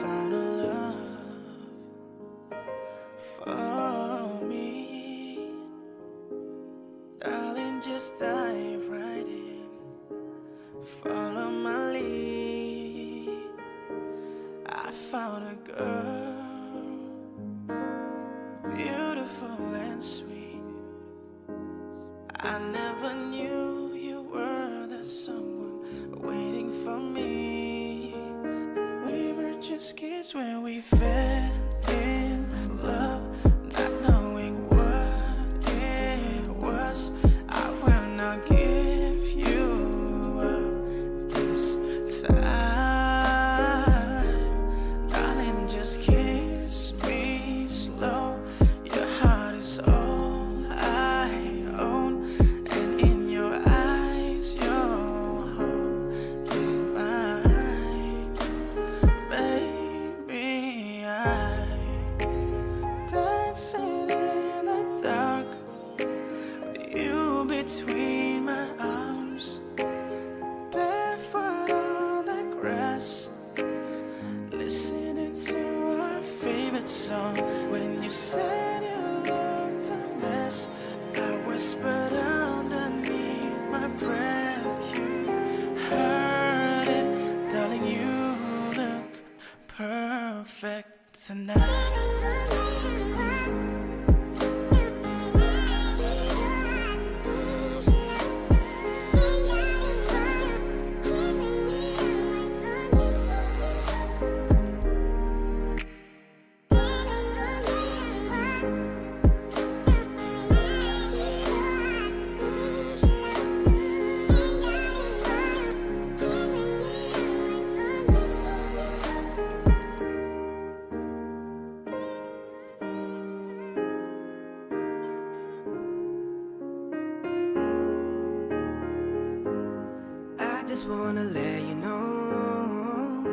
found a love for me. Darling, just dive right in, follow my lead. I found a girl, beautiful and sweet. I never knew you were that someone waiting for me. We were just kids when we fell in love, not knowing what it was. I will not give you up this time. Darling, just kiss me slow. Your heart is all I own, and in your eyes you're holding mine. Baby, I dancing in the dark, you between my arms, barefoot on the grass, listening to our favorite song. When you said you looked a mess, I whispered underneath my breath. You heard it, darling, you look perfect tonight. I just wanna let you know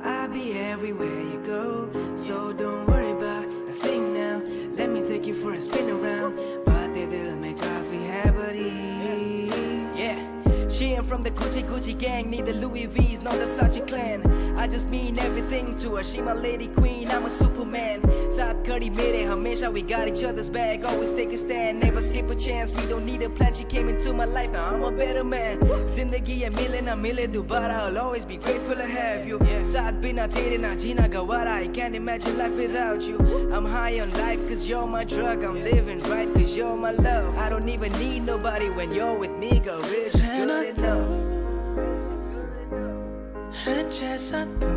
I'll be everywhere you go. So don't worry about a thing now. Let me take you for a spin around. Baate dil mein kafi hai badi. Yeah, she ain't from the Gucci gang, neither Louis V's, nor the Satyen clan. I just mean everything to her, she my lady queen, I'm a superman. Saath khadi mere hamesha, we got each other's back. Always take a stand, never skip a chance. We don't need a plan, she came into my life, now I'm a better man. Zindagi hai mile na mile dobara, I'll always be grateful to have you. Saath bina tere na jeena gawara, I can't imagine life without you. I'm high on life cause you're my drug, I'm living right cause you're my love. I don't even need nobody when you're with me, girl, we're just good enough. है जैसा तू,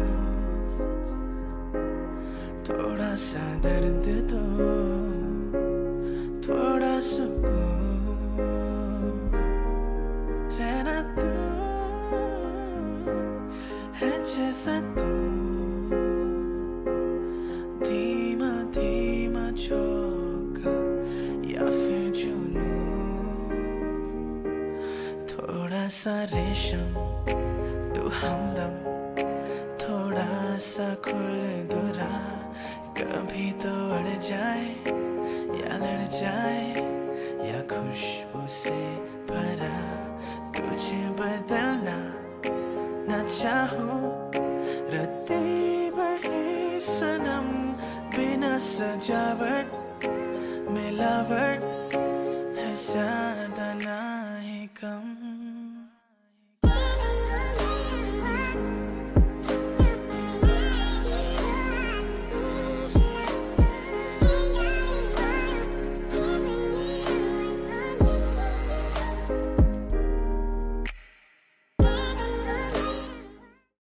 थोड़ा सा दर्द दो, थोड़ा सुकून। रहना तू है जैसा तू, धीमा धीमा झोंका या फिर जुनून। थोड़ा सा रेशम तू हमदम, थोड़ा सा खुरदुरा, कभी तो अड़ जाए या लड़ जाए, या खुशबू से भरा। तुझे बदलना ना चाहूं, रतीब ही सनम, बिना सजावट मिलावट है ज्यादा ना ही कम।